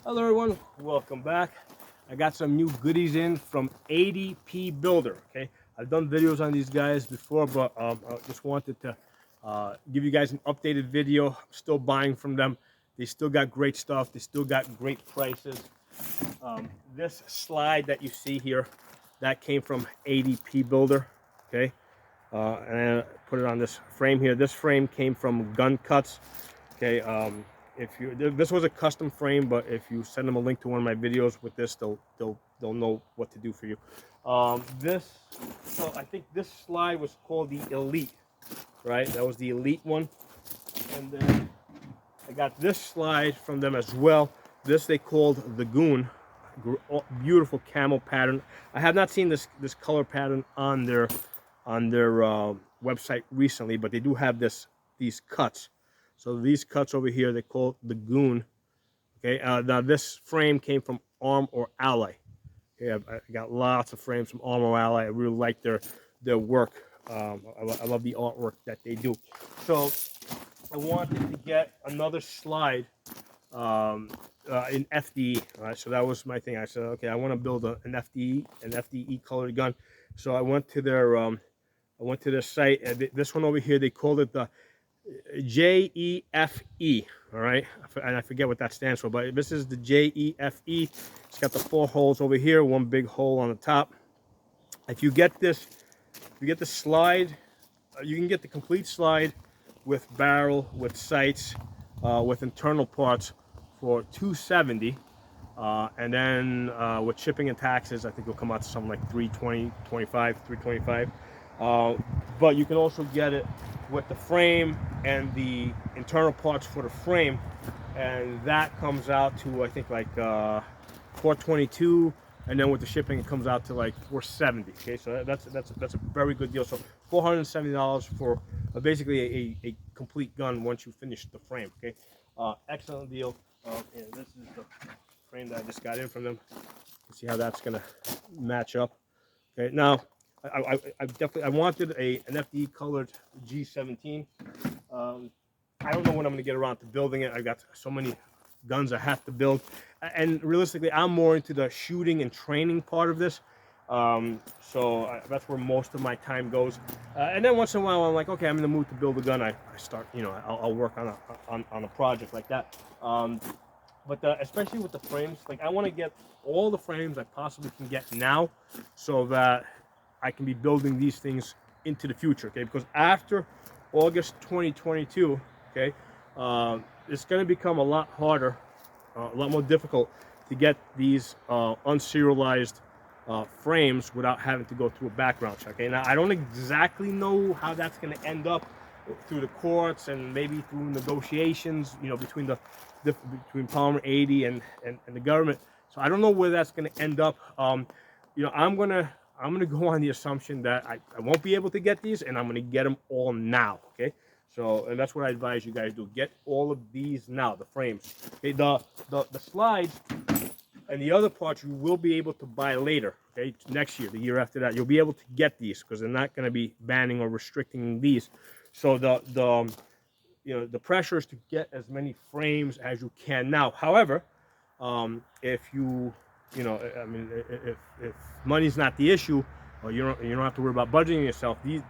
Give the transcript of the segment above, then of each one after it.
Hello everyone, welcome back. I got some new goodies in from 80pbuilder. Okay, I've done videos on these guys before, but I just wanted to give you guys an updated video. I'm still buying from them. They still got great stuff. They still got great prices. This slide that you see here, that came from 80pbuilder. Okay, and I put it on this frame here. This frame came from Gun Cuts. Okay, if you this was a custom frame, but if you send them a link to one of my videos with this, they'll know what to do for you. So I think this slide was called the Elite, right? That was the Elite one, and then I got this slide from them as well. This they called the Goon. Beautiful camel pattern. I have not seen this color pattern on their website recently, but they do have these cuts. So these cuts over here, they call the Goon. Okay, now this frame came from Arm or Ally. Okay, I got lots of frames from Arm or Ally. I really like their work. I love the artwork that they do. So I wanted to get another slide in FDE. Right, so that was my thing. I said, okay, I want to build an FDE colored gun. So I went to their site. And this one over here, they called it the JEFE, all right, and I forget what that stands for, but this is the JEFE. It's got the 4 holes over here, one big hole on the top. If you get the slide, you can get the complete slide with barrel, with sights, with internal parts for $270, and then with shipping and taxes, I think it'll come out to something like $325. But you can also get it with the frame and the internal parts for the frame, and that comes out to I think like $422, and then with the shipping it comes out to like $470. Okay, so that's a very good deal. So $470 for basically a complete gun once you finish the frame. Okay, excellent deal. And this is the frame that I just got in from them. Let's see how that's gonna match up. Okay, now I wanted an FDE colored G17. I don't know when I'm going to get around to building it. I got so many guns I have to build, and realistically, I'm more into the shooting and training part of this. So that's where most of my time goes. And then once in a while, I'm like, okay, I'm in the mood to build a gun. I start, I'll work on a project like that. But especially with the frames, like I want to get all the frames I possibly can get now, so that I can be building these things into the future, okay? Because after August 2022, okay, it's going to become a lot harder, a lot more difficult to get these unserialized frames without having to go through a background check. Okay, now I don't exactly know how that's going to end up through the courts and maybe through negotiations, between between Palmer 80 and the government. So I don't know where that's going to end up. I'm gonna go on the assumption that I won't be able to get these, and I'm gonna get them all now. Okay, so and that's what I advise you guys do. Get all of these now, the frames. Okay, the slides and the other parts you will be able to buy later. Okay, next year, the year after that, you'll be able to get these because they're not gonna be banning or restricting these. So the pressure is to get as many frames as you can now. However, if you if money's not the issue, or you don't have to worry about budgeting yourself. These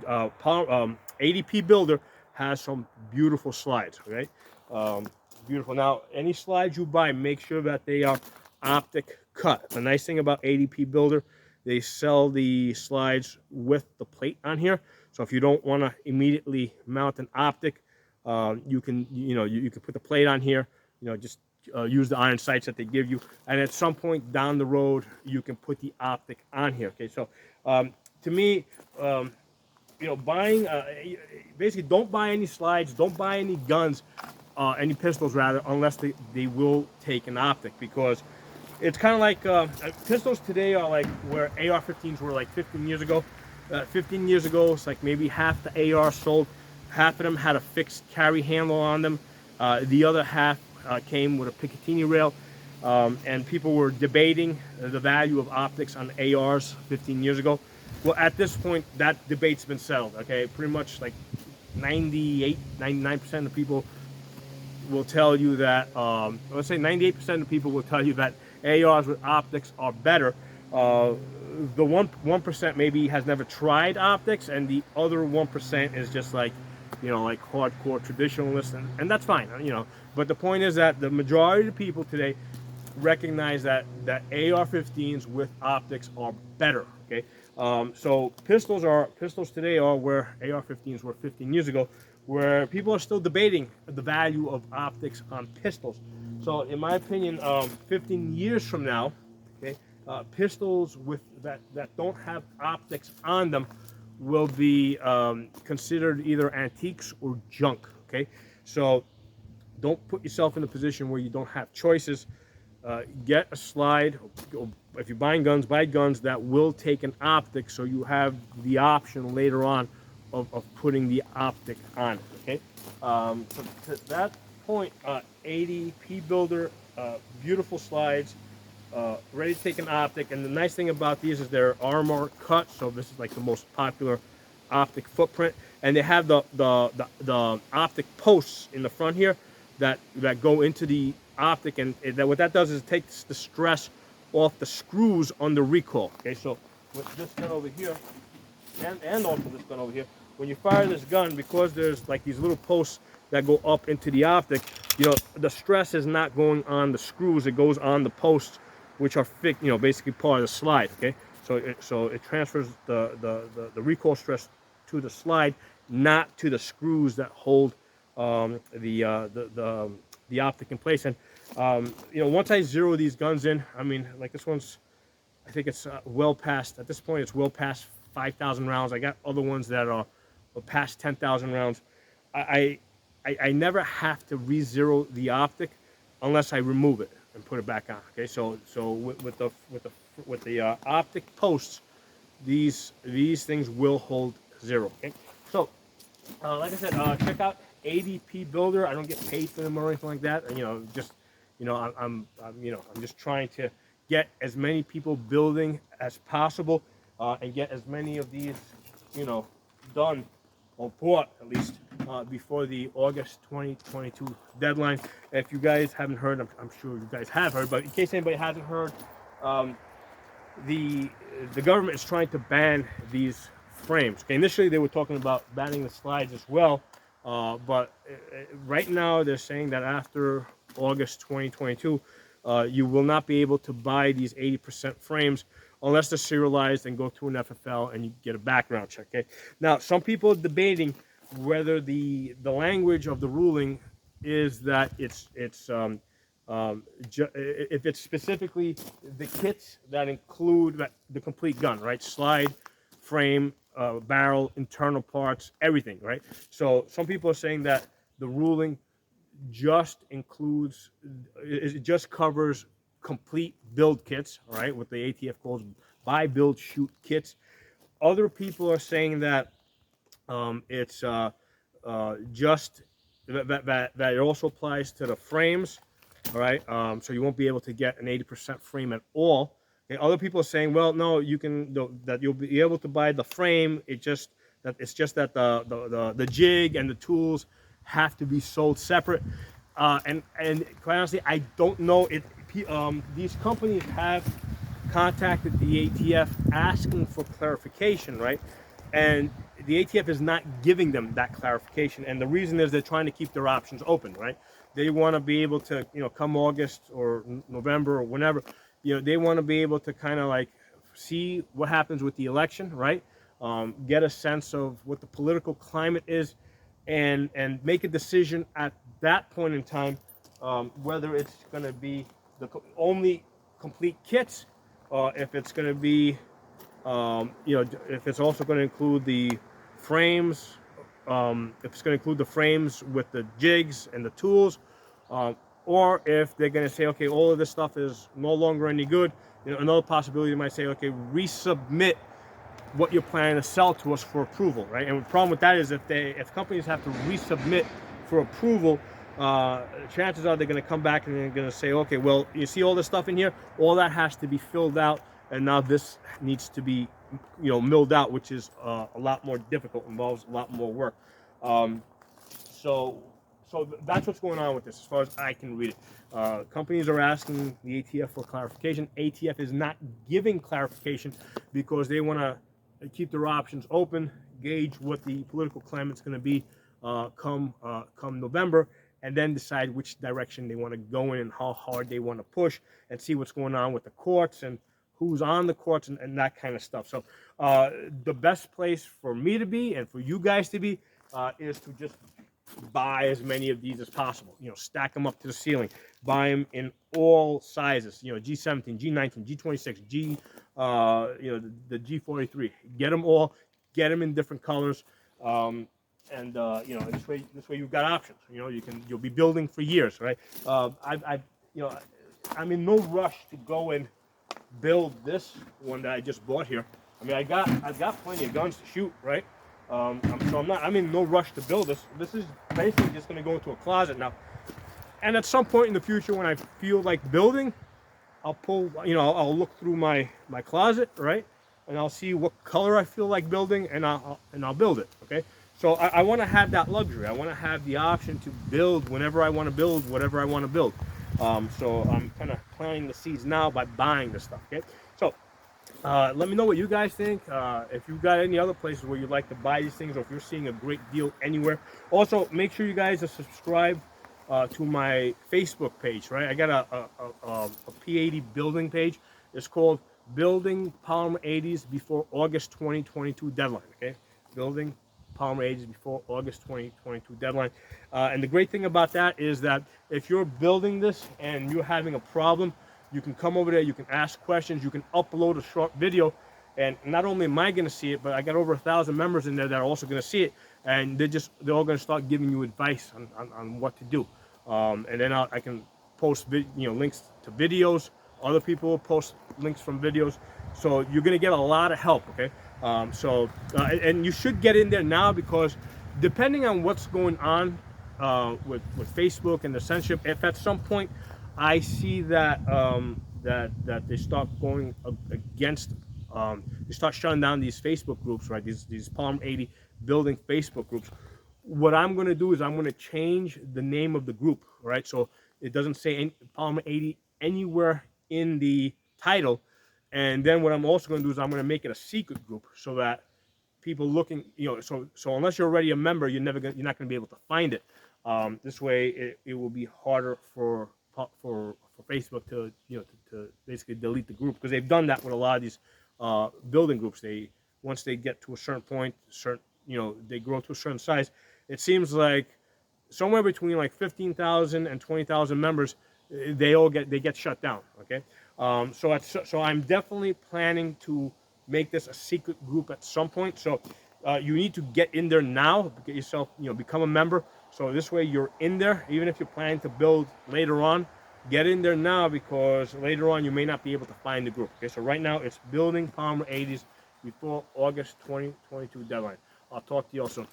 80pbuilder has some beautiful slides. Okay, beautiful. Now, any slides you buy, make sure that they are optic cut. The nice thing about 80pbuilder, they sell the slides with the plate on here. So if you don't want to immediately mount an optic, you can put the plate on here. Just use the iron sights that they give you, and at some point down the road you can put the optic on here. Okay, so to me, buying basically, don't buy any slides, don't buy any guns, any pistols rather, unless they will take an optic, because it's kind of like pistols today are like where AR-15s were like 15 years ago. 15 years ago, it's like maybe half the AR sold, half of them had a fixed carry handle on them, the other half came with a Picatinny rail, and people were debating the value of optics on ARs 15 years ago. Well, at this point, that debate's been settled. Okay, pretty much like 98, 99% of people will tell you that, let's say 98% of people will tell you that ARs with optics are better. Uh, the 1% maybe has never tried optics, and the other 1% is just like, like hardcore traditionalists, and that's fine, But the point is that the majority of the people today recognize that AR-15s with optics are better. Okay, so pistols today are where AR-15s were 15 years ago, where people are still debating the value of optics on pistols. So, in my opinion, 15 years from now, okay, pistols with that don't have optics on them will be considered either antiques or junk. Okay, so don't put yourself in a position where you don't have choices. Get a slide. If you're buying guns, buy guns that will take an optic, so you have the option later on of putting the optic on. Okay. So to that point, 80p builder, beautiful slides, ready to take an optic. And the nice thing about these is they're armor cut, so this is like the most popular optic footprint. And they have the optic posts in the front here that go into the optic, and what that does is it takes the stress off the screws on the recoil. Okay, so with this gun over here, and also this gun over here, when you fire this gun, because there's like these little posts that go up into the optic, the stress is not going on the screws, it goes on the posts, which are fixed, basically part of the slide. Okay, so it transfers the recoil stress to the slide, not to the screws that hold the optic in place. And once I zero these guns in, I mean, like this one's, I think it's well past, at this point it's well past 5,000 rounds. I got other ones that are past 10,000 rounds. I never have to re-zero the optic unless I remove it and put it back on. Okay, so with the optic posts, these things will hold zero. Okay, so like I said, check out 80p Builder. I don't get paid for them or anything like that. I'm just trying to get as many people building as possible, and get as many of these, done or bought at least before the August 2022 deadline. If you guys haven't heard, I'm sure you guys have heard, but in case anybody hasn't heard, the government is trying to ban these frames. Okay, initially they were talking about banning the slides as well, but right now they're saying that after August 2022, you will not be able to buy these 80% frames unless they're serialized and go through an FFL and you get a background check. Okay, now some people are debating whether the language of the ruling is that if it's specifically the kits that include the complete gun, right? Slide, frame, barrel, internal parts, everything, right? So some people are saying that the ruling just includes, it just covers complete build kits, all right, what the ATF calls buy, build, shoot kits. Other people are saying that it's just that it also applies to the frames, all right. So you won't be able to get an 80% frame at all. Okay. Other people are saying, well, no, you can, that you'll be able to buy the frame. It's just that the jig and the tools have to be sold separate. And quite honestly, I don't know it. These companies have contacted the ATF asking for clarification, right? And the ATF is not giving them that clarification, and the reason is they're trying to keep their options open, right? They want to be able to, come August or November or whenever, they want to be able to kind of like see what happens with the election, right? Get a sense of what the political climate is, and make a decision at that point in time, whether it's going to be the only complete kits, if it's going to be, if it's also going to include the frames, if it's going to include the frames with the jigs and the tools, or if they're going to say, okay, all of this stuff is no longer any good. Another possibility, they might say, okay, resubmit what you're planning to sell to us for approval, right? And the problem with that is if companies have to resubmit for approval, chances are they're going to come back and they're going to say, okay, well, you see all this stuff in here, all that has to be filled out, and now this needs to be, milled out, which is a lot more difficult, involves a lot more work. So so that's what's going on with this, as far as I can read it. Companies are asking the ATF for clarification. ATF is not giving clarification because they want to keep their options open, gauge what the political climate's going to be come November, and then decide which direction they want to go in and how hard they want to push, and see what's going on with the courts and who's on the courts and that kind of stuff. So the best place for me to be and for you guys to be is to just buy as many of these as possible. You know, stack them up to the ceiling. Buy them in all sizes. You know, G17, G19, G26, G, the G43. Get them all. Get them in different colors. You know, this way you've got options. You know, you'll be building for years, right? I'm in no rush to go and build this one that I just bought here. I mean, I've got plenty of guns to shoot, right? So I'm in no rush to build this. This is basically just going to go into a closet now. And at some point in the future, when I feel like building, I'll pull, you know, I'll look through my closet, right? And I'll see what color I feel like building, and I'll build it, okay? So I want to have that luxury. I want to have the option to build whenever I want to build, whatever I want to build. So I'm kind of planting the seeds now by buying this stuff, okay? So let me know what you guys think. If you've got any other places where you'd like to buy these things, or if you're seeing a great deal anywhere. Also, make sure you guys are subscribed to my Facebook page, right? I got a P80 building page. It's called Building Polymer 80s Before August 2022 Deadline, okay? Building Polymer 80s Before August 2022 Deadline. And the great thing about that is that if you're building this and you're having a problem, you can come over there, you can ask questions, you can upload a short video, and not only am I going to see it, but I got over 1,000 members in there that are also going to see it, and they're all going to start giving you advice on what to do. And then I can post links to videos. Other people will post links from videos, so you're going to get a lot of help. Okay, and you should get in there now, because depending on what's going on with Facebook and the censorship, if at some point I see that that they start going against, they start shutting down these Facebook groups, right? These Palm 80 building Facebook groups. What I'm going to do is I'm going to change the name of the group, right? So it doesn't say Palm 80 anywhere in the title. And then what I'm also going to do is I'm going to make it a secret group, so that people looking, so unless you're already a member, you're not going to be able to find it. This way, it will be harder for Facebook to basically delete the group, because they've done that with a lot of these building groups. Once they get to a certain point, they grow to a certain size. It seems like somewhere between like 15,000 and 20,000 members, they get shut down. Okay, so I'm definitely planning to make this a secret group at some point. So you need to get in there now, get yourself, become a member. So this way you're in there, even if you're planning to build later on. Get in there now, because later on you may not be able to find the group. Okay, so right now it's Building Polymer 80s Before August 2022 Deadline. I'll talk to you all soon.